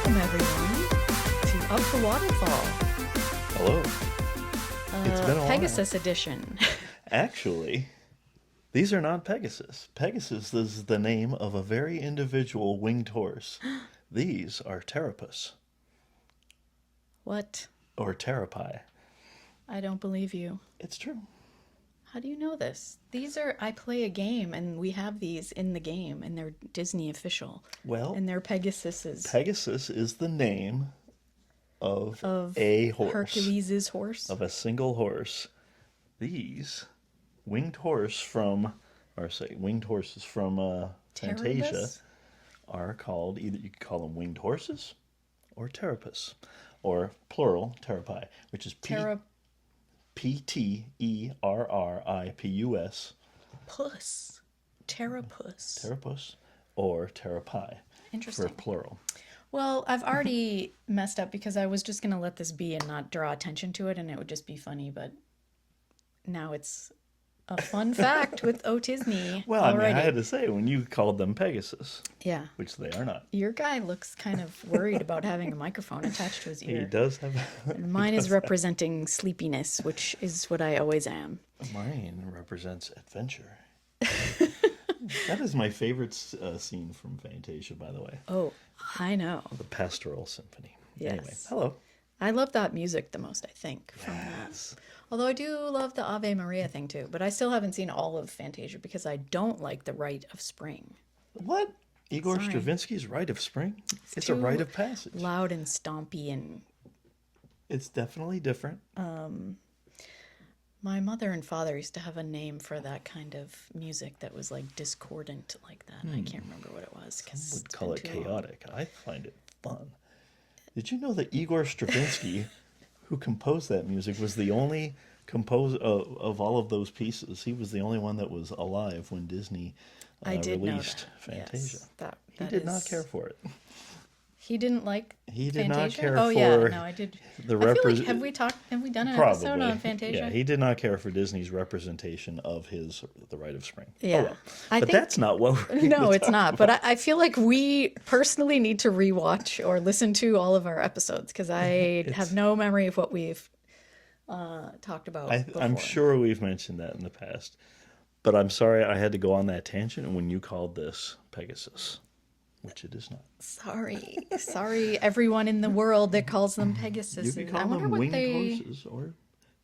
Welcome, everyone, to Up the Waterfall. Hello. It's been a while. Pegasus edition. Actually, these are not Pegasus. Pegasus is the name of a very individual winged horse. These are Terapus. What? Or Terapi. I don't believe you. It's true. How do you know this? These are, I play a game and we have these in the game and they're Disney official. Well, and they're Pegasuses. Pegasus is the name of a horse. Hercules' horse. Of a single horse. These winged horses from Fantasia Terabus? are called, either you can call them winged horses or terapus, or plural, terapi, which is P-T-E-R-R-I-P-U-S. Puss. Terapus. Terapus or terapi. Interesting. For plural. Well, I've already messed up because I was just going to let this be and not draw attention to it and it would just be funny, but now it's a fun fact with Otisney. Well, already. I mean, I had to say, when you called them Pegasus, yeah, which they are not. Your guy looks kind of worried about having a microphone attached to his ear. He does have. And mine is representing sleepiness, which is what I always am. Mine represents adventure. That is my favorite scene from Fantasia, by the way. Oh, I know. The Pastoral Symphony. Yes. Anyway, hello. I love that music the most, I think, from Yes. that. Although I do love the Ave Maria thing too, but I still haven't seen all of Fantasia because I don't like the Rite of Spring. What? Igor Sorry. Stravinsky's Rite of Spring? It's a too rite of passage. Loud and stompy and... It's definitely different. My mother and father used to have a name for that kind of music that was like discordant like that. I can't remember what it was. Some would call it chaotic. I find it fun. Did you know that Igor Stravinsky, who composed that music, was the only composer of all of those pieces? He was the only one that was alive when Disney I did released know that. Fantasia. Yes, that He did not care for it. He didn't like He did Fantasia? not care oh, for yeah, no, I did. the I feel like, have we done an episode on Fantasia? Yeah, he did not care for Disney's representation of The Rite of Spring. Yeah. Oh, well. I But think, that's not what we're no, it's not. But I feel like we personally need to rewatch or listen to all of our episodes because I have no memory of what we've talked about before. I'm sure we've mentioned that in the past. But I'm sorry I had to go on that tangent when you called this Pegasus, which it is not. Sorry, everyone in the world that calls them Pegasus. You could call them winged horses or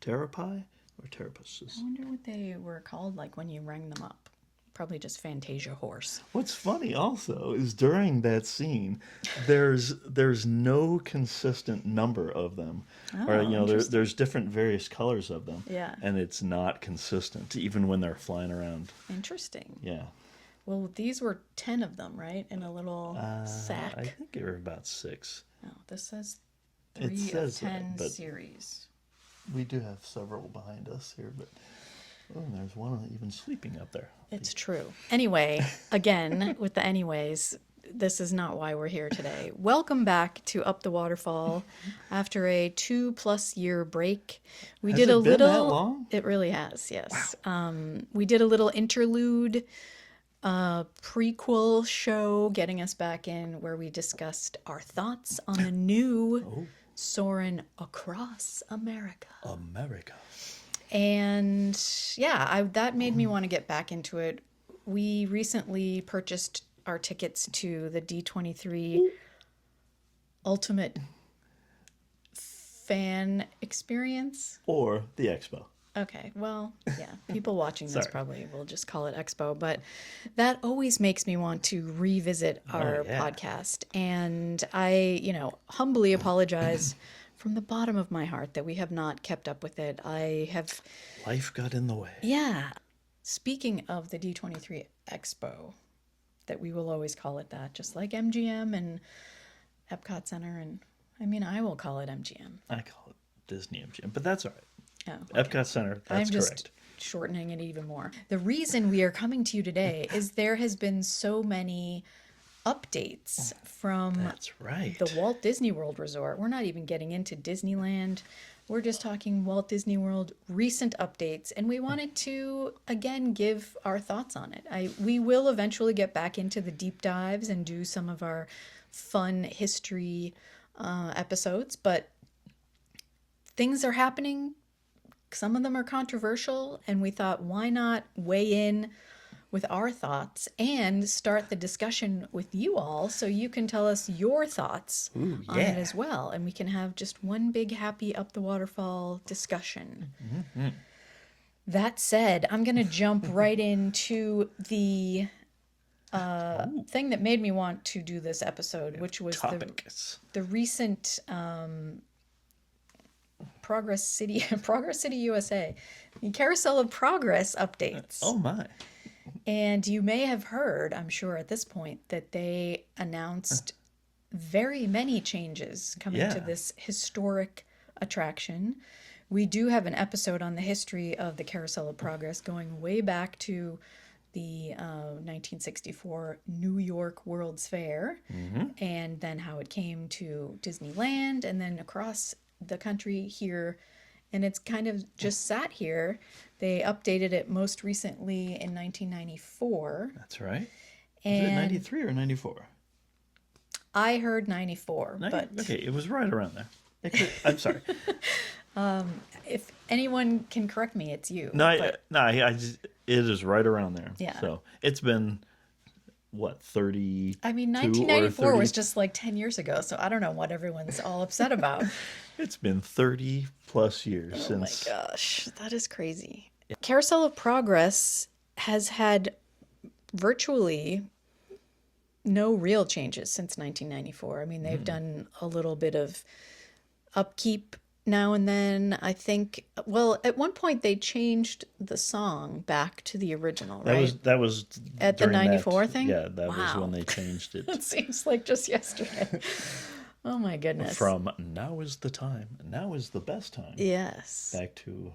terapi or terapuses. I wonder what they were called like when you rang them up. Probably just Fantasia horse. What's funny also is during that scene, there's no consistent number of them, or there's different various colors of them. Yeah. And it's not consistent even when they're flying around. Interesting. Yeah. Well, these were 10 of them, right? In a little sack. I think there were about 6. No, this says It 3 says of 10 that, but series. we do have several behind us here, but there's one even sleeping up there. It's true. Anyway, again, with the anyways, this is not why we're here today. Welcome back to Up the Waterfall after a 2+ year break. We Has did it a been little. that long? It really has, yes. We did a little interlude prequel show getting us back in where we discussed our thoughts on the new Soarin' Across America. America. And yeah, that made me want to get back into it. We recently purchased our tickets to the D23 Ultimate Fan Experience. Or the Expo. Okay, well, yeah, people watching this probably will just call it Expo, but that always makes me want to revisit our podcast. And I, humbly apologize from the bottom of my heart that we have not kept up with it. Life got in the way. Yeah. Speaking of the D23 Expo, that we will always call it that, just like MGM and Epcot Center. And I will call it MGM. I call it Disney MGM, but that's all right. Oh, okay. Epcot Center, that's I'm just correct. shortening it even more. The reason we are coming to you today is there has been so many updates from That's right. the Walt Disney World Resort. We're not even getting into Disneyland. We're just talking Walt Disney World recent updates, and we wanted to again give our thoughts on it. We will eventually get back into the deep dives and do some of our fun history episodes, but things are happening. Some of them are controversial, and we thought, why not weigh in with our thoughts and start the discussion with you all so you can tell us your thoughts on it as well. And we can have just one big happy up the waterfall discussion. Mm-hmm. That said, I'm going to jump right into the thing that made me want to do this episode, which was the recent Progress City USA, the Carousel of Progress updates. Oh my. And you may have heard, I'm sure at this point, that they announced very many changes coming to this historic attraction. We do have an episode on the history of the Carousel of Progress going way back to the 1964 New York World's Fair, and then how it came to Disneyland and then across the country here. And it's kind of just sat here. They updated it most recently in 1994. That's right. And was it 93 or 94? I heard 94. But okay, it was right around there. I'm sorry. If anyone can correct me, it's you. It is right around there. Yeah. So it's been, what, 30? I mean, 1994 was just like 10 years ago, so I don't know what everyone's all upset about. It's been 30 plus years since. Oh my gosh, that is crazy. Carousel of Progress has had virtually no real changes since 1994. I mean, they've done a little bit of upkeep now and then. I think, well, at one point they changed the song back to the original, right? That was at the 94 thing? Yeah, that was when they changed it. It seems like just yesterday. Oh my goodness. From now is the time, now is the best time. Yes. Back to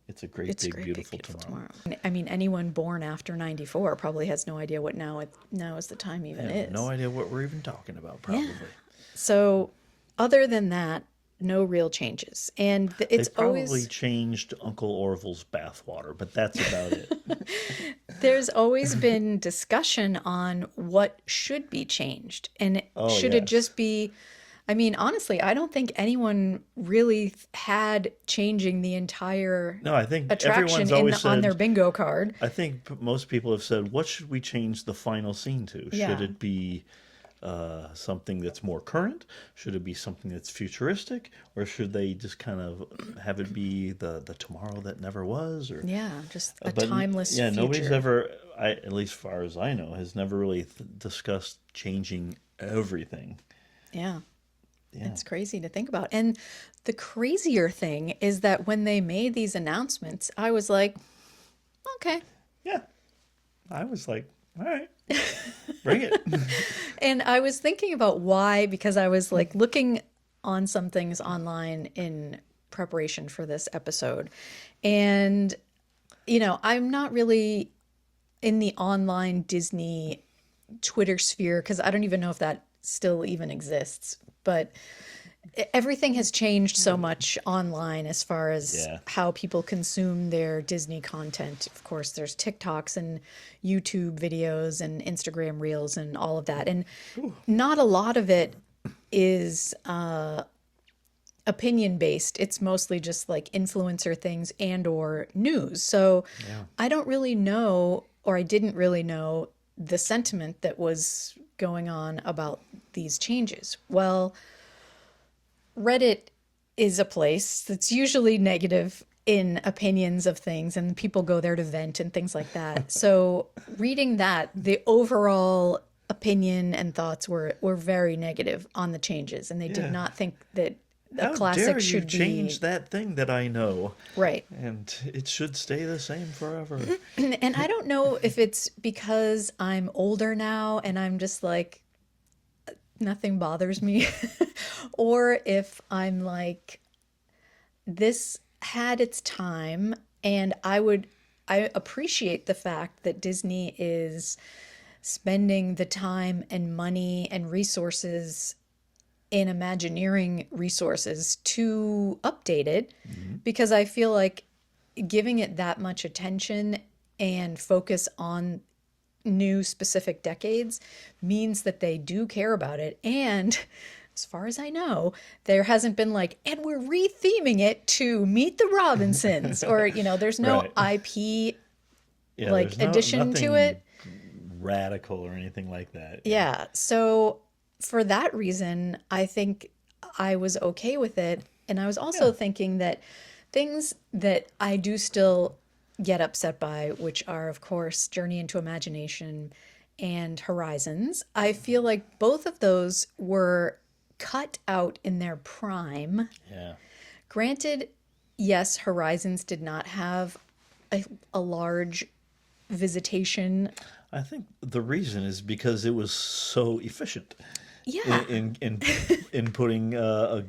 it's a great, big, beautiful tomorrow. I mean, anyone born after 94 probably has no idea what now is the time even is. No idea what we're even talking about, probably. Yeah. So other than that, no real changes. And it's they probably always changed Uncle Orville's bathwater, but that's about it. There's always been discussion on what should be changed. And should it just be, I mean, honestly, I don't think anyone really had changing the entire attraction on their bingo card. I think most people have said, what should we change the final scene to? Yeah. Should it be something that's more current? Should it be something that's futuristic? Or should they just kind of have it be the tomorrow that never was? Or just a timeless future. Nobody's ever, at least as far as I know, has never really discussed changing everything. Yeah. It's crazy to think about. And the crazier thing is that when they made these announcements, I was like, okay. Yeah. I was like, all right, bring it. And I was thinking about why, because I was like looking on some things online in preparation for this episode. And, you know, I'm not really in the online Disney Twitter sphere because I don't even know if that still even exists. But everything has changed so much online as far as how people consume their Disney content. Of course, there's TikToks and YouTube videos and Instagram Reels and all of that. And not a lot of it is opinion-based. It's mostly just like influencer things and or news. So I don't really know, or I didn't really know, the sentiment that was going on about these changes. Well, Reddit is a place that's usually negative in opinions of things, and people go there to vent and things like that. So reading that, the overall opinion and thoughts were very negative on the changes, and they did not think that a classic should be... How dare you change that thing that I know? Right. And it should stay the same forever. And I don't know if it's because I'm older now and I'm just like, nothing bothers me, or if I'm like, this had its time, and I appreciate the fact that Disney is spending the time and money and resources in Imagineering resources to update it, because I feel like giving it that much attention and focus on new specific decades means that they do care about it. And as far as I know, there hasn't been like, and we're re-theming it to Meet the Robinsons, or, there's no IP like addition to it. Radical or anything like that. Yeah. So for that reason, I think I was okay with it. And I was also thinking that things that I do still get upset by, which are, of course, Journey into Imagination and Horizons, I feel like both of those were cut out in their prime. Yeah. Granted, yes, Horizons did not have a large visitation. I think the reason is because it was so efficient. Yeah. In putting a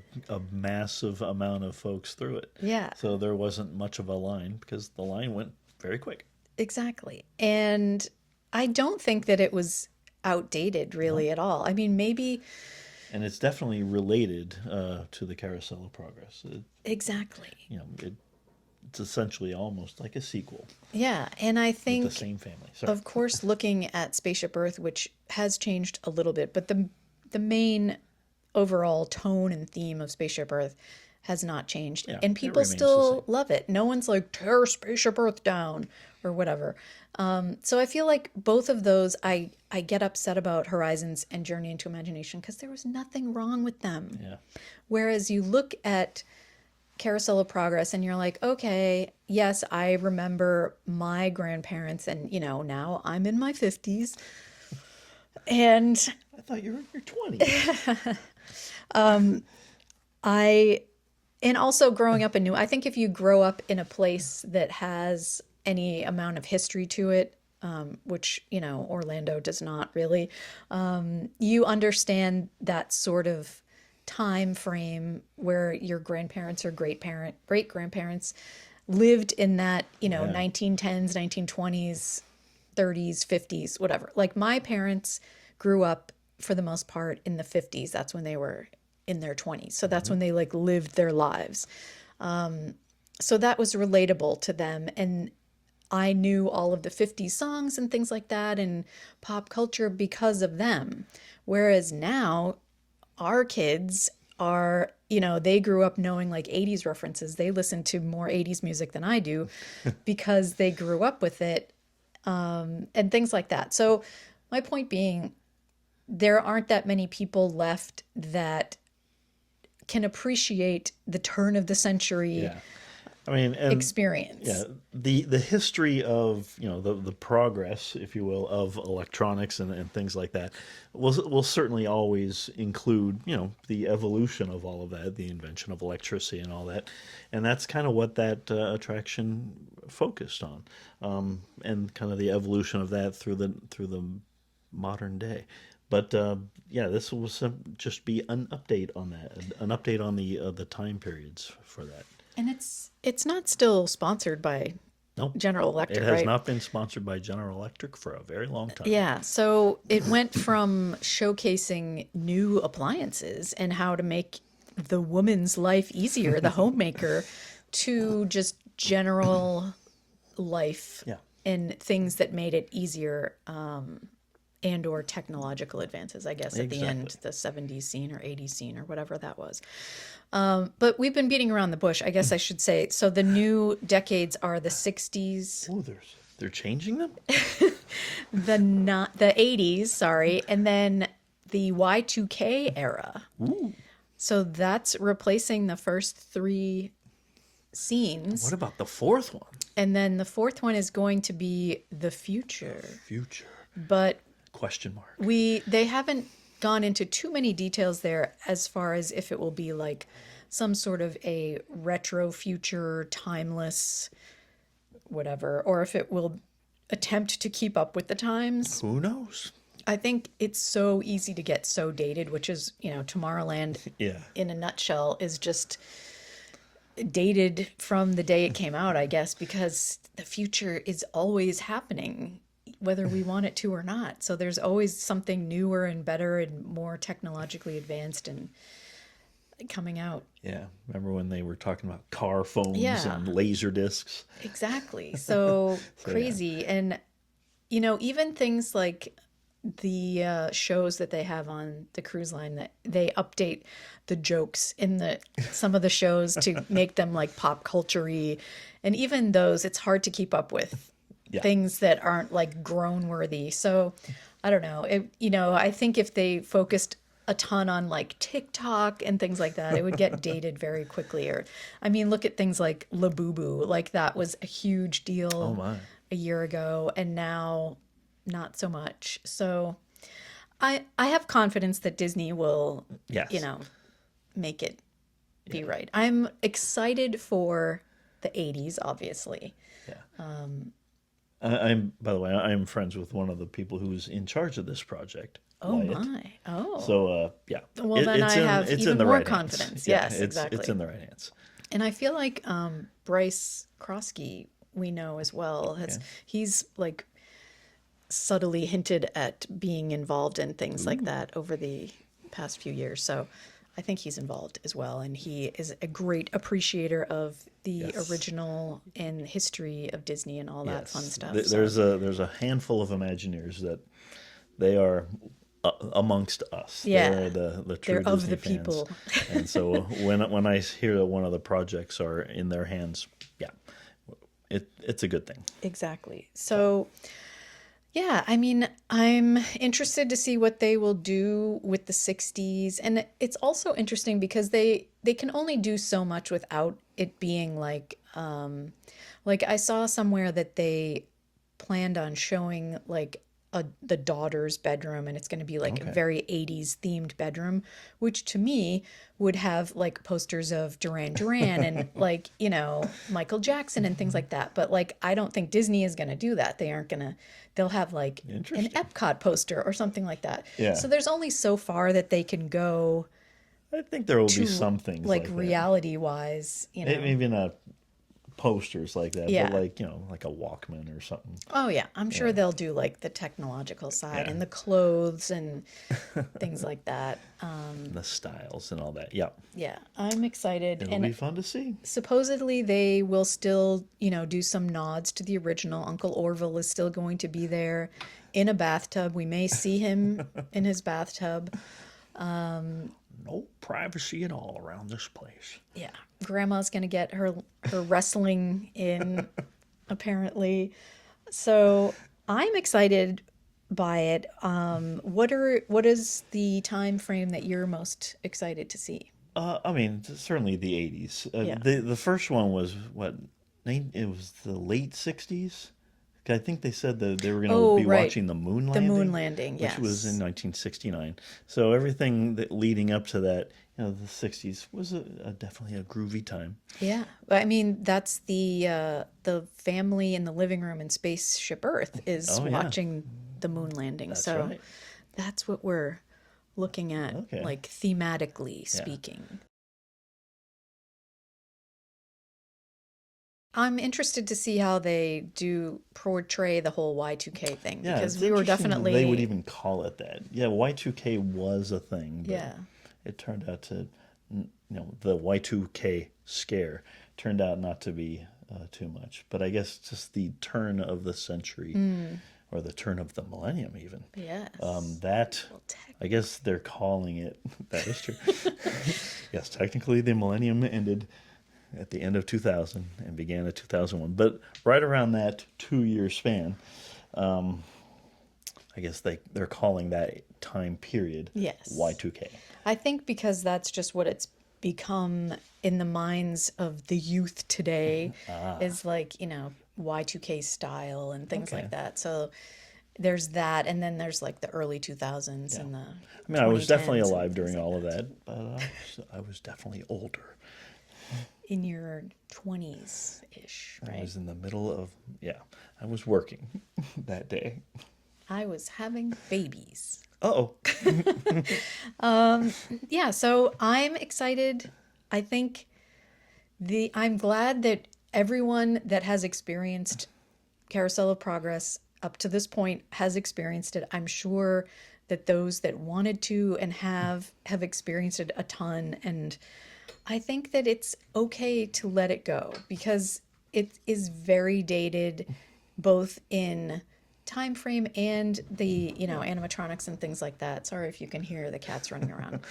massive amount of folks through it. Yeah. So there wasn't much of a line because the line went very quick. Exactly. And I don't think that it was outdated really at all. I mean, maybe. And it's definitely related to the Carousel of Progress. Exactly. It's essentially almost like a sequel. Yeah, and I think with the same family. Sorry. Of course, looking at Spaceship Earth, which has changed a little bit, but the main overall tone and theme of Spaceship Earth has not changed, and people still love it. No one's like, tear Spaceship Earth down or whatever. So I feel like both of those, I get upset about Horizons and Journey into Imagination because there was nothing wrong with them. Yeah. Whereas you look at Carousel of Progress and you're like, okay, yes, I remember my grandparents, and now I'm in my 50s. And I thought you were in your 20s. And also growing up in I think if you grow up in a place that has any amount of history to it, which, Orlando does not really, you understand that sort of time frame where your grandparents or great grandparents lived in that, 1910s, 1920s, 30s, 50s, whatever. Like my parents grew up for the most part in the 50s. That's when they were in their 20s. So that's when they like lived their lives. So that was relatable to them. And I knew all of the 50s songs and things like that and pop culture because of them. Whereas now our kids are, they grew up knowing like 80s references. They listen to more 80s music than I do because they grew up with it, and things like that. So my point being, there aren't that many people left that can appreciate the turn of the century experience. Yeah, the history of the progress, if you will, of electronics and things like that will certainly always include the evolution of all of that, the invention of electricity and all that, and that's kind of what that attraction focused on, and kind of the evolution of that through the modern day. But this will just be an update on that, an update on the time periods for that. And it's not still sponsored by General Electric, right? It has not been sponsored by General Electric for a very long time. Yeah, so it went from showcasing new appliances and how to make the woman's life easier, the homemaker, to just general life and things that made it easier, and or technological advances, I guess, at the end, the 70s scene or 80s scene or whatever that was. But we've been beating around the bush, I guess I should say. So the new decades are the 60s. Oh, they're changing them? The 80s, sorry, and then the Y2K era. Ooh. So that's replacing the first three scenes. What about the fourth one? And then the fourth one is going to be the future. Future. But question mark. They haven't gone into too many details there as far as if it will be like some sort of a retro future, timeless, whatever, or if it will attempt to keep up with the times. Who knows? I think it's so easy to get so dated, which is, Tomorrowland in a nutshell is just dated from the day it came out, I guess, because the future is always happening. whether we want it to or not. So there's always something newer and better and more technologically advanced and coming out. Yeah. Remember when they were talking about car phones Yeah. and laser discs? Exactly. So crazy. Yeah. And, you know, even things like the shows that they have on the cruise line, that they update the jokes in some of the shows to make them like pop culture-y. And even those, it's hard to keep up with things that aren't like grown worthy. So I don't know. I think if they focused a ton on like TikTok and things like that, it would get dated very quickly. Or, I mean, look at things like Labubu. Like that was a huge deal a year ago, and now not so much. So I have confidence that Disney will, make it be right. I'm excited for the 80s, obviously. Yeah. I'm, by the way, I'm friends with one of the people who's in charge of this project. Oh, Wyatt. my. Oh. So, yeah. Well, then I have even more confidence. Hands. Yes, yeah, exactly. It's in the right hands. And I feel like Bryce Krosky, we know as well, he's like subtly hinted at being involved in things like that over the past few years. So I think he's involved as well. And he is a great appreciator of the original and history of Disney and all that fun stuff. There's a handful of Imagineers that they are amongst us. Yeah. They're the true They're of Disney the fans. people. And so when I hear that one of the projects are in their hands, it's a good thing. Exactly. So yeah, I mean, I'm interested to see what they will do with the 60s. And it's also interesting because they can only do so much without it being like I saw somewhere that they planned on showing like the daughter's bedroom, and it's going to be like a very 80s themed bedroom, which to me would have like posters of Duran Duran and like, Michael Jackson and things like that. But like, I don't think Disney is going to do that. They'll have like an Epcot poster or something like that. Yeah. So there's only so far that they can go. I think there will be some things like reality wise, maybe not posters like that, but like a Walkman or something. Oh yeah, I'm sure they'll do like the technological side and the clothes and things like that. The styles and all that. Yeah, I'm excited. It'll be fun to see. Supposedly they will still, do some nods to the original. Uncle Orville is still going to be there in a bathtub. We may see him in his bathtub. No privacy at all around this place. Yeah. Grandma's going to get her wrestling in, apparently. So I'm excited by it. What is the time frame that you're most excited to see? I mean, certainly the 80s. The first one was, it was the late 60s? I think they said that they were going to be watching the moon landing. The moon landing, yes. Which was in 1969. So everything that leading up to that, the 60s was definitely a groovy time. Yeah. I mean, that's the family in the living room in Spaceship Earth is watching the moon landing. That's so right. That's what we're looking at, like thematically speaking. I'm interested to see how they do portray the whole Y2K thing, because we were definitely... They would even call it that. Yeah, Y2K was a thing, but it turned out to, the Y2K scare turned out not to be too much. But I guess just the turn of the century, or the turn of the millennium even. Yes. I guess they're calling it, that is true. Yes, technically the millennium ended at the end of 2000 and began at 2001. But right around that 2-year span, I guess they're calling that time period Y2K. I think because that's just what it's become in the minds of the youth today, is like, Y2K style and things like that. So there's that, and then there's like the early 2000s and the I mean, I was definitely alive during all of that, but I was definitely older. In your 20s-ish, right? I was in the middle of, I was working that day. I was having babies. Uh-oh. So I'm excited. I think I'm glad that everyone that has experienced Carousel of Progress up to this point has experienced it. I'm sure that those that wanted to and have experienced it a ton. And I think that it's okay to let it go because it is very dated, both in time frame and the, animatronics and things like that. Sorry if you can hear the cats running around.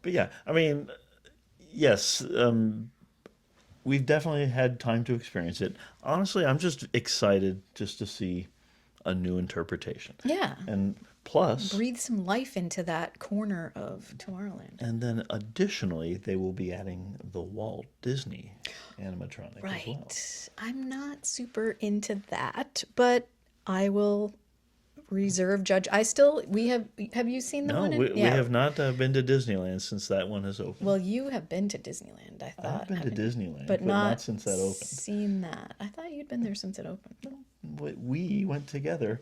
But yeah, I mean, yes, we've definitely had time to experience it. Honestly, I'm just excited just to see a new interpretation. Yeah. And plus, breathe some life into that corner of Tomorrowland. And then additionally, they will be adding the Walt Disney animatronic as well. I'm not super into that, but I will reserve judge. Have you seen the one? We have not been to Disneyland since that one has opened. Well, you have been to Disneyland, I thought. I've been to Disneyland, but not since that opened. Seen that. I thought you'd been there since it opened. We went together.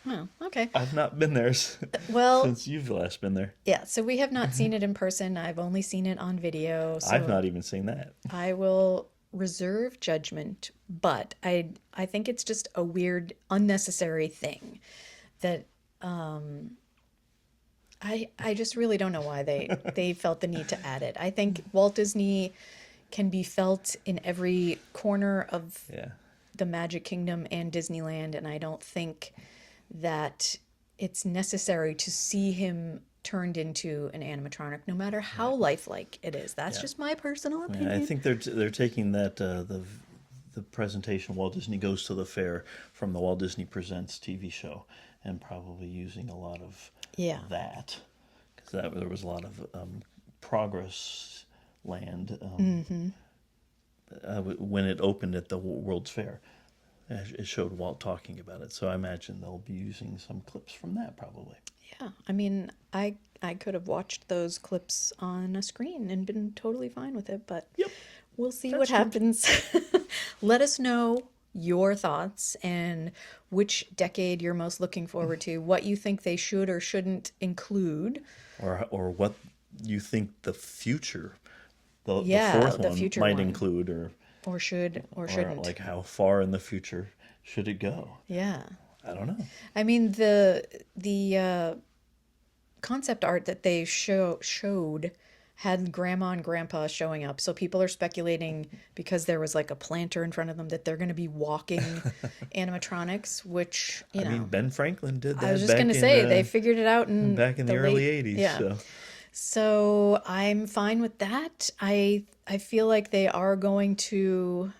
Oh, okay. I've not been there since you've last been there. Yeah, so we have not seen it in person. I've only seen it on video. So I've not even seen that. I will reserve judgment, but I think it's just a weird, unnecessary thing that I just really don't know why they felt the need to add it. I think Walt Disney can be felt in every corner of the Magic Kingdom and Disneyland, and I don't think that it's necessary to see him turned into an animatronic, no matter how lifelike it is. That's just my personal opinion. I think they're taking that the presentation Walt Disney Goes to the Fair from the Walt Disney Presents TV show, and probably using a lot of that, because there was a lot of Progress Land when it opened at the World's Fair. It showed Walt talking about it, so I imagine they'll be using some clips from that probably. Yeah, I mean, I could have watched those clips on a screen and been totally fine with it, but we'll see what happens. Let us know your thoughts and which decade you're most looking forward to, what you think they should or shouldn't include. Or what you think the future, the fourth one might include, or should or shouldn't. Like how far in the future should it go? Yeah. I don't know. I mean, the concept art that they showed had Grandma and Grandpa showing up. So people are speculating, because there was like a planter in front of them, that they're going to be walking animatronics, which, I mean, Ben Franklin did that. I was just going to say, they figured it out back in the early 80s. Yeah. So I'm fine with that. I feel like they are going to,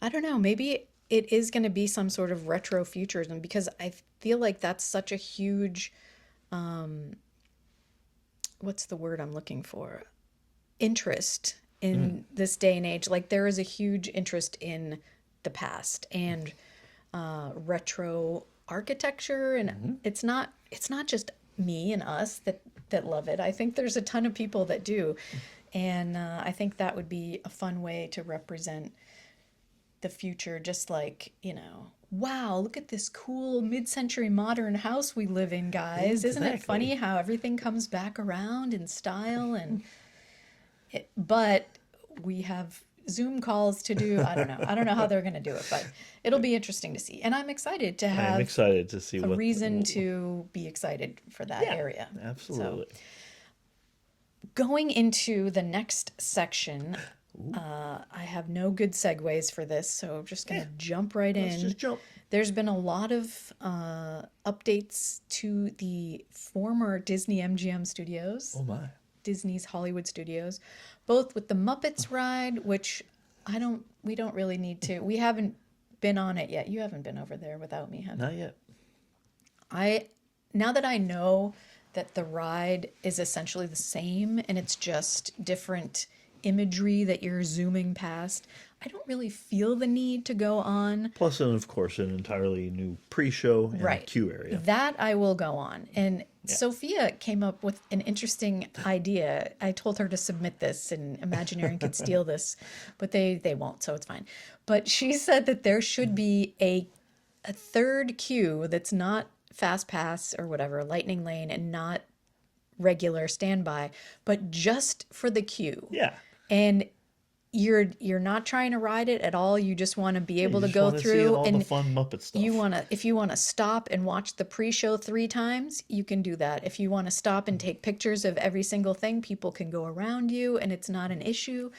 I don't know, maybe it is going to be some sort of retro futurism, because I feel like that's such a huge, what's the word I'm looking for? Interest in this day and age. Like, there is a huge interest in the past and retro architecture, and it's not just me and us that love it. I think there's a ton of people that do, and I think that would be a fun way to represent the future. Just like, wow, look at this cool mid-century modern house we live in, guys. Exactly. Isn't it funny how everything comes back around in style? But we have Zoom calls to do. I don't know how they're going to do it, but it'll be interesting to see. And I'm excited to have a reason to be excited for that area. Absolutely. So, going into the next section, I have no good segues for this, so I'm just going to jump right in. Let's just jump. There's been a lot of updates to the former Disney MGM studios. Oh my. Disney's Hollywood Studios, both with the Muppets ride, which we don't really need to. We haven't been on it yet. You haven't been over there without me, have you? Not yet. Now that I know that the ride is essentially the same and it's just different imagery that you're zooming past, I don't really feel the need to go on. Plus, and of course, an entirely new pre-show and queue area. That I will go on. And Sophia came up with an interesting idea. I told her to submit this, and Imagineering could steal this, but they won't, so it's fine. But she said that there should be a third queue that's not Fast Pass or whatever, Lightning Lane, and not regular standby, but just for the queue. Yeah. And you're not trying to ride it at all. You just want to be able to go through see all the fun Muppet stuff. If you want to stop and watch the pre-show 3 times, you can do that. If you want to stop and take pictures of every single thing, people can go around you and it's not an issue.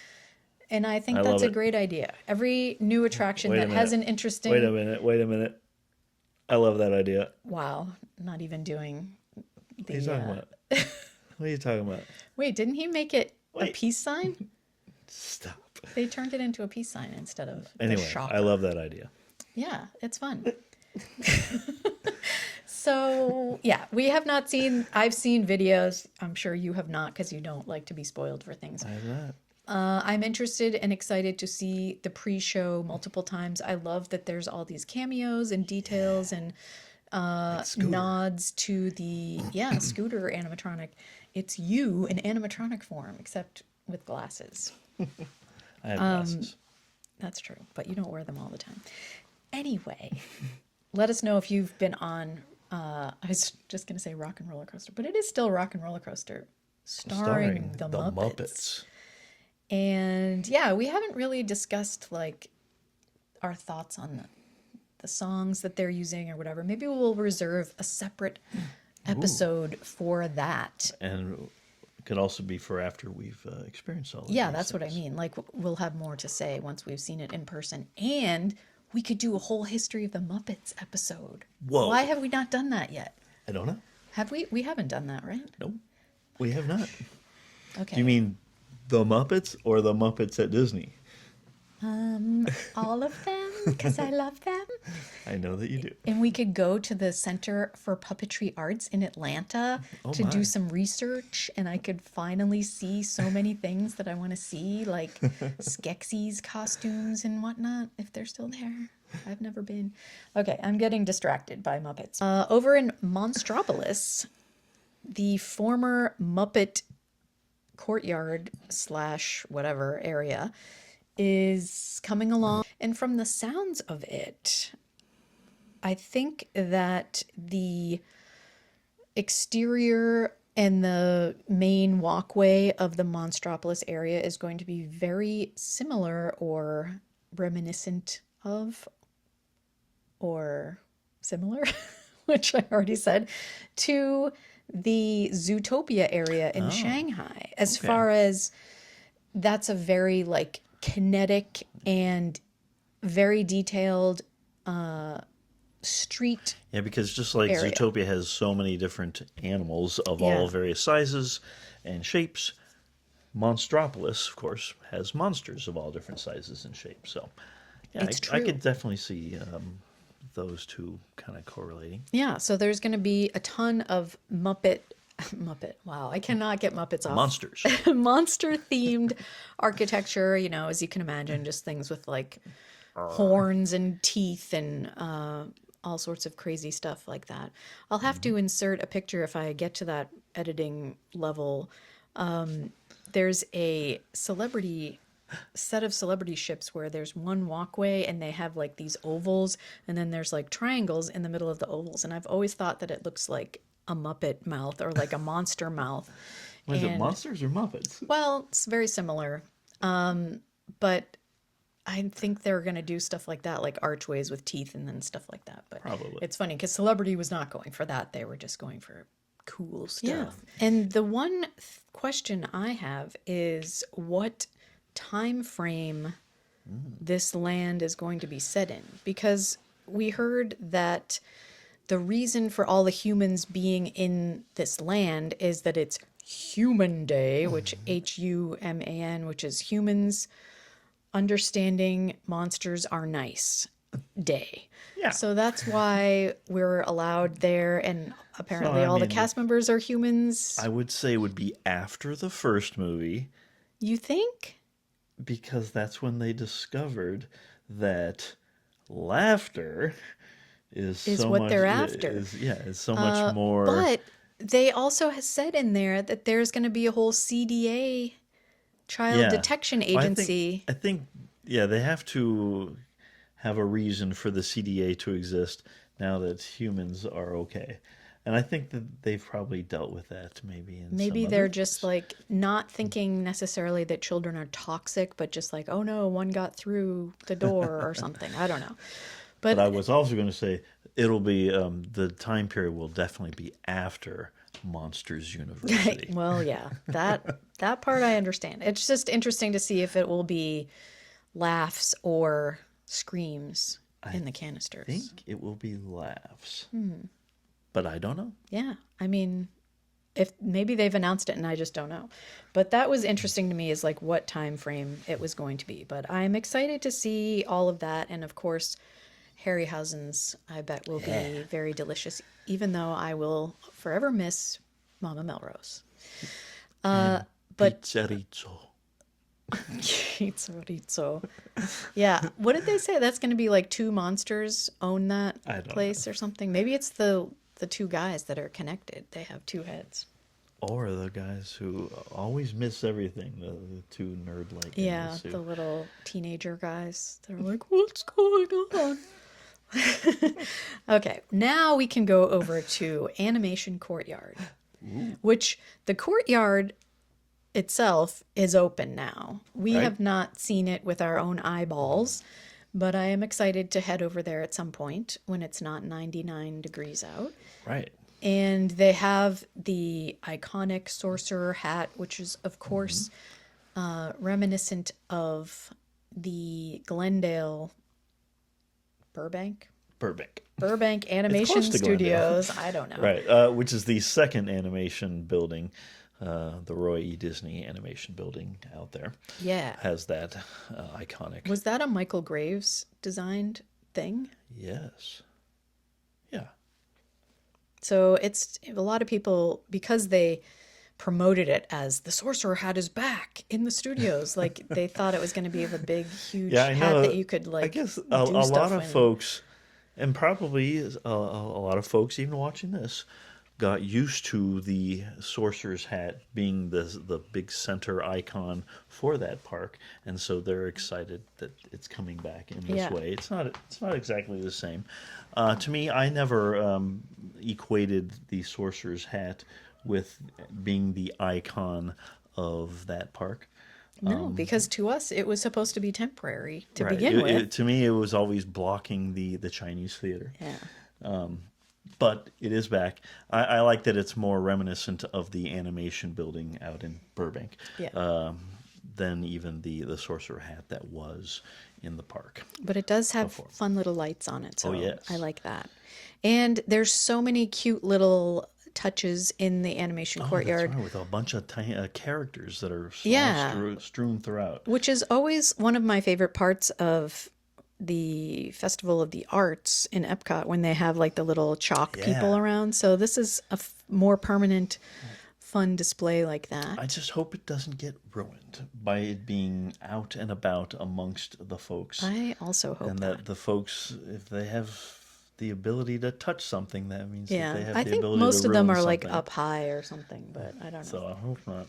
And I think that's a great idea. Every new attraction that has an interesting... Wait a minute. I love that idea. Wow. Not even doing the... What are you talking about? What are you talking about? Wait, didn't he make it a peace sign? Stop. They turned it into a peace sign instead of anyway, the shocker. I love that idea. Yeah, it's fun. So, yeah, we have not seen... I've seen videos. I'm sure you have not because you don't like to be spoiled for things. I have not. I'm interested and excited to see the pre-show multiple times. I love that there's all these cameos and details and nods to the Scooter animatronic. It's you in animatronic form, except with glasses. I have glasses. That's true, but you don't wear them all the time. Anyway, let us know if you've been on, I was just going to say Rock and Roller Coaster, but it is still Rock and Roller Coaster starring the Muppets. And yeah, we haven't really discussed like our thoughts on the songs that they're using or whatever. Maybe we'll reserve a separate episode for that. And it could also be for after we've experienced all of Yeah, that's what I mean. Like we'll have more to say once we've seen it in person. And we could do a whole History of the Muppets episode. Whoa. Why have we not done that yet? I don't know. Have we? We haven't done that, right? No, we have not. Okay. Do you mean the Muppets or the Muppets at Disney? All of them, because I love them. I know that you do. And we could go to the Center for Puppetry Arts in Atlanta to do some research, and I could finally see so many things that I want to see, like Skeksis costumes and whatnot, if they're still there. I've never been. Okay, I'm getting distracted by Muppets. Over in Monstropolis, the former Muppet Courtyard / whatever area is coming along, and from the sounds of it, I think that the exterior and the main walkway of the Monstropolis area is going to be very similar or reminiscent of or similar, which I already said, to the Zootopia area in Shanghai. As far as that's a very like kinetic and very detailed street. Yeah, because just like area. Zootopia has so many different animals of all various sizes and shapes, Monstropolis, of course, has monsters of all different sizes and shapes. So, yeah, I could definitely see those two kind of correlating. Yeah, so there's going to be a ton of Muppet. Wow, I cannot get Muppets off. Monsters. Monster-themed architecture, you know, as you can imagine, just things with like horns and teeth and all sorts of crazy stuff like that. I'll have to insert a picture if I get to that editing level. There's a set of celebrity ships where there's one walkway and they have like these ovals and then there's like triangles in the middle of the ovals. And I've always thought that it looks like a Muppet mouth or like a monster mouth. Was it monsters or Muppets? Well, it's very similar. But I think they're going to do stuff like that, like archways with teeth and then stuff like that. But probably. It's funny because Celebrity was not going for that. They were just going for cool stuff. Yeah. And the one question I have is what time frame this land is going to be set in, because we heard that the reason for all the humans being in this land is that it's Human Day, which Human, which is humans understanding monsters are nice day. Yeah. So that's why we're allowed there, and apparently all the cast members are humans. I would say it would be after the first movie. You think? Because that's when they discovered that laughter is so what much, they're after. Is so much more. But they also has said in there that there's going to be a whole CDA, Child Detection Agency. I think, they have to have a reason for the CDA to exist now that humans are okay. And I think that they've probably dealt with that maybe Maybe some they're other just things. like not thinking necessarily that children are toxic, but just like, oh no, one got through the door or something. I don't know. But I But was also going to say it'll be the time period will definitely be after Monsters University. well, yeah, that part I understand. It's just interesting to see if it will be laughs or screams in the I canisters. think it will be laughs, but I don't know. Yeah, I mean, if maybe they've announced it and I just don't know. But that was interesting to me is like what time frame it was going to be. But I'm excited to see all of that, and of course, Harryhausen's I bet will be very delicious, even though I will forever miss Mama Melrose. And But Pizzerito. Chorizo. Yeah. What did they say? That's going to be like two monsters own that I don't place know. or something. Maybe it's the two guys that are connected. They have two heads. Or the guys who always miss everything, the two nerd-like Yeah, guys the who... little teenager guys. They're like, "What's going on?" Okay, now we can go over to Animation Courtyard, which the courtyard itself is open now. We Right. have not seen it with our own eyeballs, but I am excited to head over there at some point when it's not 99 degrees out. Right. And they have the iconic sorcerer hat, which is, of course, reminiscent of the Glendale Burbank. Burbank It's Animation close to Glendale. Studios. I don't know. Right, which is the second animation building, the Roy E. Disney animation building out there. Yeah. Has that iconic... Was that a Michael Graves designed thing? Yes. Yeah. So it's a lot of people, because they promoted it as the sorcerer hat is back in the studios, like they thought it was going to be a big, huge Yeah, I hat know. that you could I like guess do a stuff lot of in. folks, and probably a lot of folks even watching this, got used to the sorcerer's hat being the big center icon for that park, and so they're excited that it's coming back in this Yeah. way. It's not exactly the same. To me, I never equated the sorcerer's hat with being the icon of that park. No, because to us it was supposed to be temporary to Right. begin with. To me, it was always blocking the Chinese theater. Yeah. But it is back. I like that it's more reminiscent of the animation building out in Burbank Yeah. than even the sorcerer hat that was in the park. But it does have Before. fun little lights on it, so Oh, yes. I like that. And there's so many cute little touches in the animation courtyard, That's right, with a bunch of tiny characters that are Yeah. strewn throughout. which is always one of my favorite parts of the Festival of the Arts in Epcot when they have like the little chalk people Yeah. around. So this is a more permanent, fun display like that. I just hope it doesn't get ruined by it being out and about amongst the folks. I also hope And that the folks, if they have the ability to touch something, that means that Yeah, they have I the think ability most to of them ruin are like something. up high or something, but I don't know. So I hope not.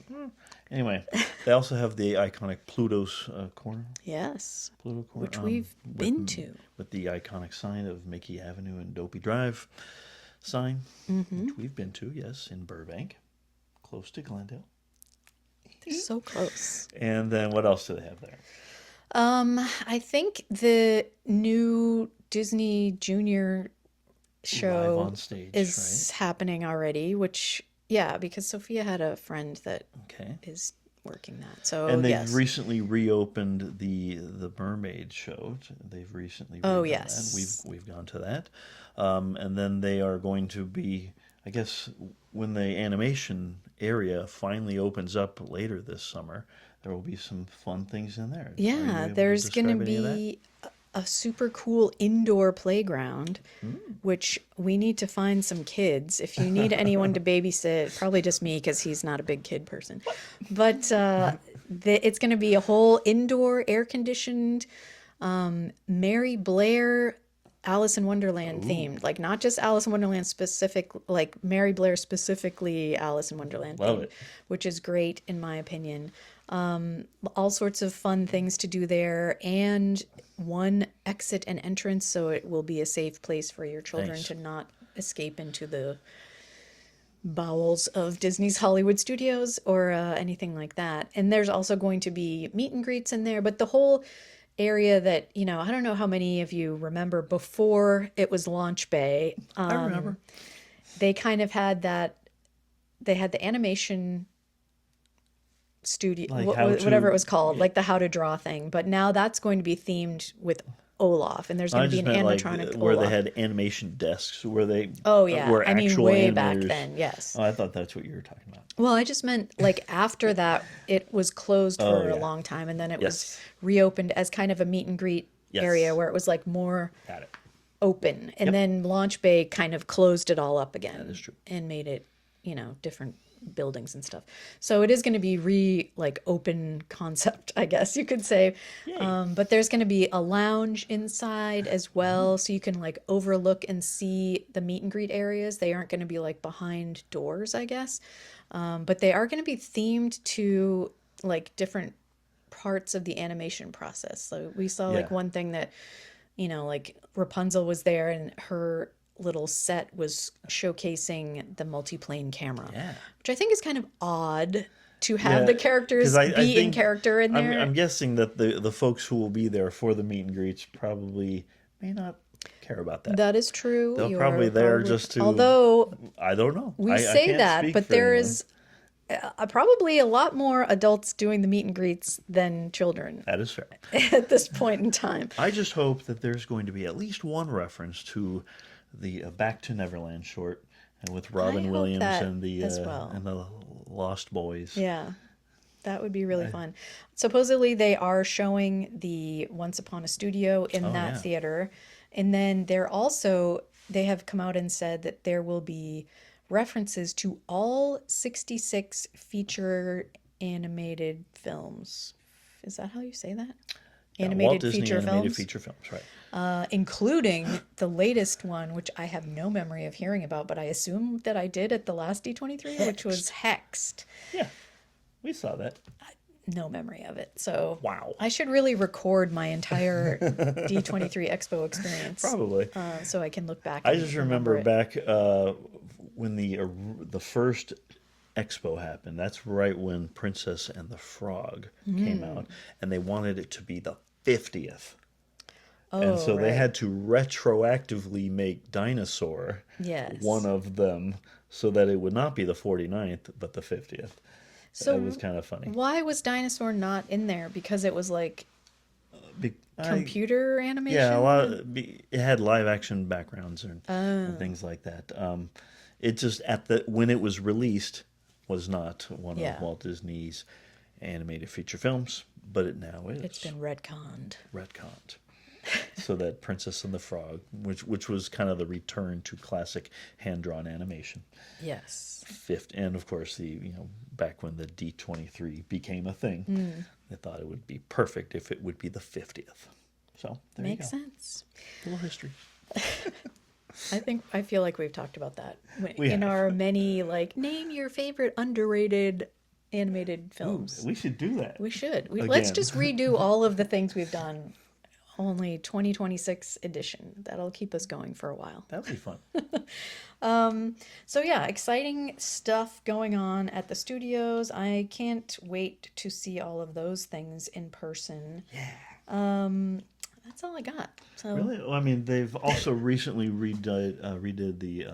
Anyway, they also have the iconic Pluto's corner. Yes, Pluto corner, which we've been to. with the iconic sign of Mickey Avenue and Dopey Drive sign, Mm-hmm. which we've been to, yes, in Burbank, close to Glendale. They're so close. And then what else do they have there? I think the new Disney Junior Live show on stage, is happening already, which, yeah, because Sophia had a friend that right? Okay. is working that. So, And they've yes. recently reopened the Mermaid show. They've recently Oh, redone yes. that. We've gone to that, and then they are going to be, I guess, when the animation area finally opens up later this summer, there will be some fun things in there. Are you Yeah, able to there's going to describe any of that? be a super cool indoor playground, which we need to find some kids. If you need anyone to babysit, probably just me because he's not a big kid person. But it's going to be a whole indoor, air conditioned, Mary Blair, Alice in Wonderland themed. Like not just Alice in Wonderland specific, like Mary Blair specifically Alice in Wonderland Love themed, it. which is great in my opinion. All sorts of fun things to do there, and one exit and entrance, so it will be a safe place for your children Nice. to not escape into the bowels of Disney's Hollywood Studios or anything like that. And there's also going to be meet and greets in there, but the whole area that, I don't know how many of you remember before it was Launch Bay. I remember. They kind of had that, they had the animation studio, Like whatever it was called, like the how to draw thing. But now that's going to be themed with Olaf, and there's going to be an animatronic like where Olaf. they had animation desks where they were I mean, way animators. Back then, yes. Oh, I thought that's what you were talking about. Well, I just meant like after that, it was closed for a long time, and then it was reopened as kind of a meet and greet area where it was like more open. And then Launch Bay kind of closed it all up again. That is true. And made it, different buildings and stuff. So it is going to be open concept, I guess you could say. But there's going to be a lounge inside as well, so you can overlook and see the meet and greet areas. They aren't going to be behind doors, I guess. But they are going to be themed to different parts of the animation process. So we saw one thing that, Rapunzel was there and her little set was showcasing the multiplane camera, which I think is kind of odd to have the characters be in character in there. I'm guessing that the folks who will be there for the meet and greets probably may not care about that. That is true. They're probably there just to. Although I don't know. We say that, but there is probably a lot more adults doing the meet and greets than children. That is fair. At this point in time. I just hope that there's going to be at least one reference to the Back to Neverland short, and with Robin Williams and the and the Lost Boys. Yeah, that would be really fun. Supposedly they are showing the Once Upon a Studio in that theater, and then they have come out and said that there will be references to all 66 feature animated films. Is that how you say that? Walt Disney animated feature films, right? Including the latest one, which I have no memory of hearing about, but I assume that I did at the last D23, which was Hexed. Yeah, we saw that. No memory of it. So wow, I should really record my entire D23 Expo experience. Probably. So I can look back. I just remember back when the first Expo happened. That's right when Princess and the Frog came out, and they wanted it to be the 50th. And so they had to retroactively make Dinosaur one of them so that it would not be the 49th, but the 50th. So that was kind of funny. Why was Dinosaur not in there? Because it was computer animation? Yeah, it had live action backgrounds and things like that. It just, when it was released, was not one of Walt Disney's animated feature films, but it now is. It's been retconned. So that Princess and the Frog, which was kind of the return to classic hand-drawn animation. Yes. And of course, back when the D23 became a thing, they thought it would be perfect if it would be the 50th. So there Makes you go. sense. A little history. I feel like we've talked about that in our many name your favorite underrated animated films. Ooh, we should do that. We should. Let's just redo all of the things we've done. Only 2026 edition. That'll keep us going for a while. That'll be fun. So yeah, exciting stuff going on at the studios. I can't wait to see all of those things in person. Yeah. That's all I got. So really? Well, I mean, they've also recently redid the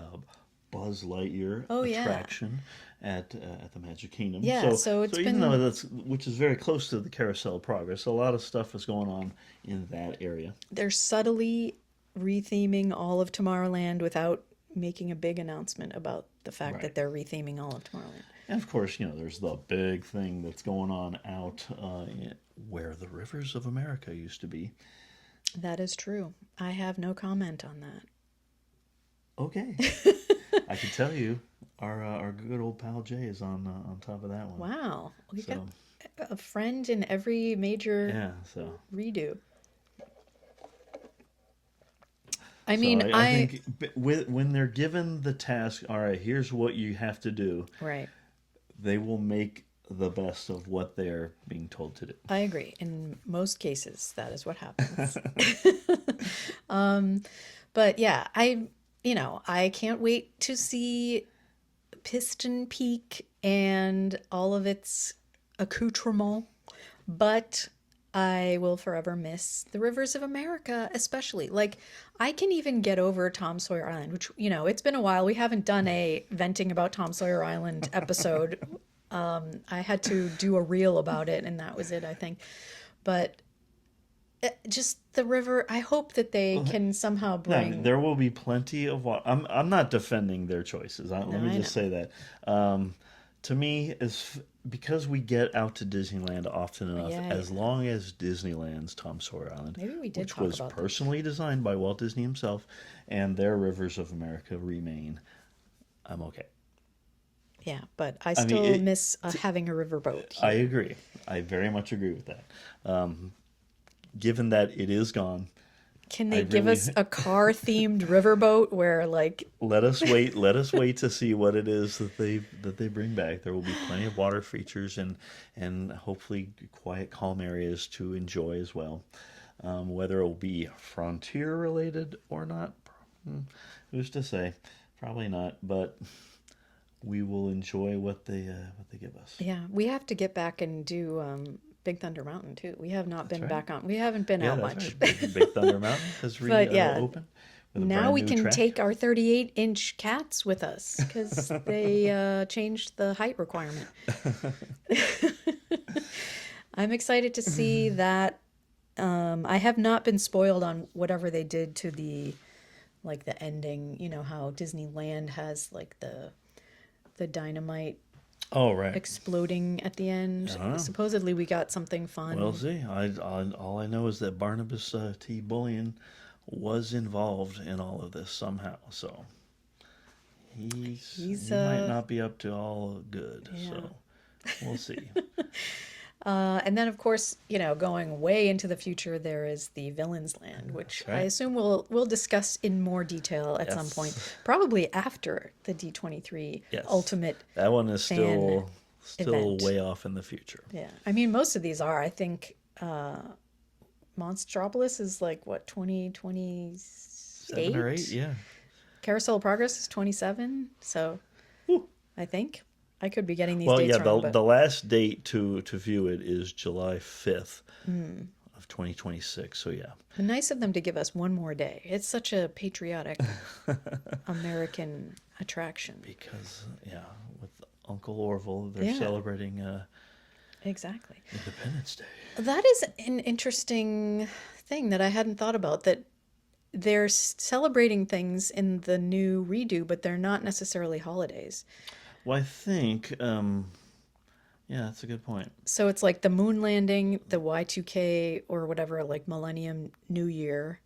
Buzz Lightyear attraction at the Magic Kingdom. Yeah, so it's even though which is very close to the Carousel of Progress, a lot of stuff is going on in that area. They're subtly retheming all of Tomorrowland without making a big announcement about the fact that they're retheming all of Tomorrowland. And of course, there's the big thing that's going on out where the rivers of America used to be. That is true. I have no comment on that. Okay. I can tell you, our good old pal Jay is on top of that one. Wow, we got a friend in every major redo. I mean, I think when they're given the task, all right, here's what you have to do. Right. They will make the best of what they're being told to do. I agree. In most cases, that is what happens. But yeah, I can't wait to see Piston Peak and all of its accoutrements, but I will forever miss the rivers of America, especially. Like, I can even get over Tom Sawyer Island, which, it's been a while. We haven't done a venting about Tom Sawyer Island episode. I had to do a reel about it, and that was it, I think. But just the river, I hope that they can somehow bring... No, there will be plenty of water. I'm not defending their choices. Let me just say that. To me, because we get out to Disneyland often enough, as long as Disneyland's Tom Sawyer Island, which was personally designed by Walt Disney himself, and their rivers of America remain, I'm okay. Yeah, but I still miss having a riverboat here. I agree. I very much agree with that. Given that it is gone, can they give us a car-themed riverboat where, like... Let us wait to see what it is that they bring back. There will be plenty of water features and hopefully quiet, calm areas to enjoy as well. Whether it will be frontier related or not, who's to say? Probably not, but we will enjoy what they give us. Yeah, we have to get back and do Big Thunder Mountain too. We have not been back on. We haven't been out much. Right. Big Thunder Mountain has open. Now we can take our 38-inch cats with us because they changed the height requirement. I'm excited to see that. I have not been spoiled on whatever they did to the ending. You know how Disneyland has like the dynamite. Oh, right. Exploding at the end. Supposedly we got something fun. We'll see. All I know is that Barnabas T. Bullion was involved in all of this somehow. So he might not be up to all good. Yeah. So we'll see. And then, of course, going way into the future, there is the Villains Land, which I assume we'll discuss in more detail at some point, probably after the D23 Ultimate. That one is still event. Way off in the future. Yeah, I mean, most of these are. I think Monstropolis is 2028? 7 or 8, yeah. Carousel of Progress is 27, so I think. I could be getting these dates wrong. The last date to view it is July 5th of 2026. So, yeah. Nice of them to give us one more day. It's such a patriotic American attraction. Because, with Uncle Orville, they're celebrating exactly Independence Day. That is an interesting thing that I hadn't thought about, that they're celebrating things in the new redo, but they're not necessarily holidays. Well, I think, that's a good point. So it's like the moon landing, the Y2K, or whatever, Millennium New Year.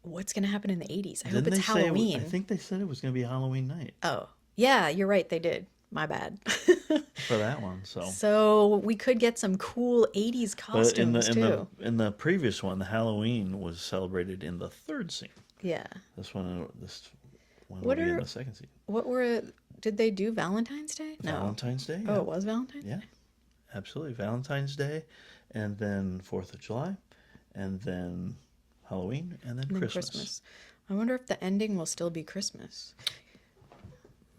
What's going to happen in the 80s? I hope it's Halloween. I think they said it was going to be Halloween night. Oh, yeah, you're right. They did. My bad. For that one, so. So we could get some cool 80s costumes, too. In the previous one, the Halloween was celebrated in the third scene. Yeah. This one will be in the second scene. Did they do Valentine's Day? No. Valentine's Day. Oh, it was Valentine's Day? Yeah, absolutely. Valentine's Day, and then 4th of July, and then Halloween, and then Christmas. I wonder if the ending will still be Christmas.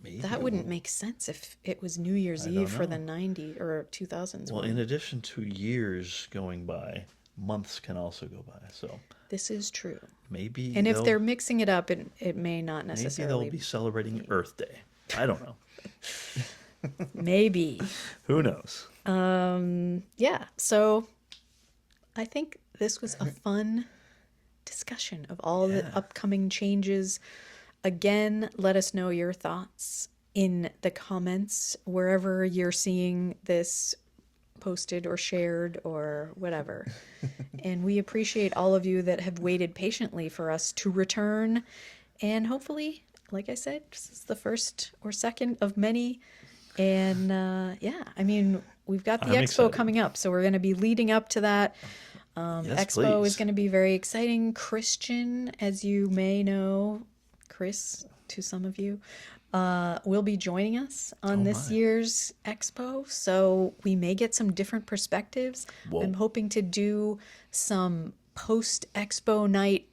Maybe. That wouldn't make sense if it was New Year's Eve for the 90s or 2000s. Well, in addition to years going by, months can also go by, so... This is true. Maybe. And if they're mixing it up, it may not necessarily. Maybe they'll be celebrating Earth Day. I don't know. Maybe. Who knows? Yeah. So I think this was a fun discussion of all the upcoming changes. Again, let us know your thoughts in the comments wherever you're seeing this posted or shared or whatever. And we appreciate all of you that have waited patiently for us to return. And hopefully, like I said, this is the first or second of many. And I mean, we've got the expo coming up, so we're going to be leading up to that. Expo is going to be very exciting. Christian, as you may know, Chris, to some of you, will be joining us on this year's expo, so we may get some different perspectives. Whoa. I'm hoping to do some post-expo night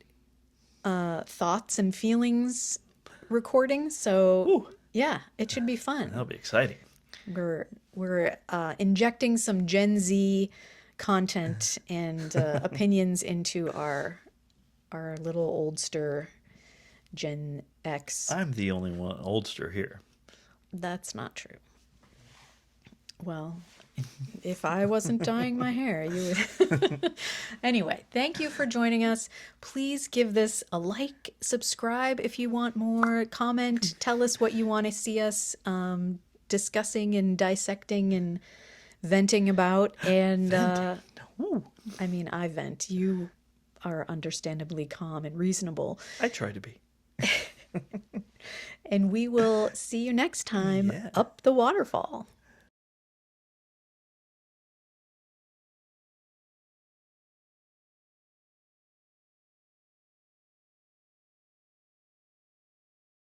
thoughts and feelings recordings, so Yeah, it should be fun. That'll be exciting. We're injecting some Gen Z content and opinions into our little oldster Gen X. I'm the only one oldster here. That's not true. Well, if I wasn't dyeing my hair, you would. Anyway, thank you for joining us. Please give this a like, subscribe if you want more, comment, tell us what you want to see us discussing and dissecting and venting about. And I mean, I vent. You are understandably calm and reasonable. I try to be. And we will see you next time up the waterfall.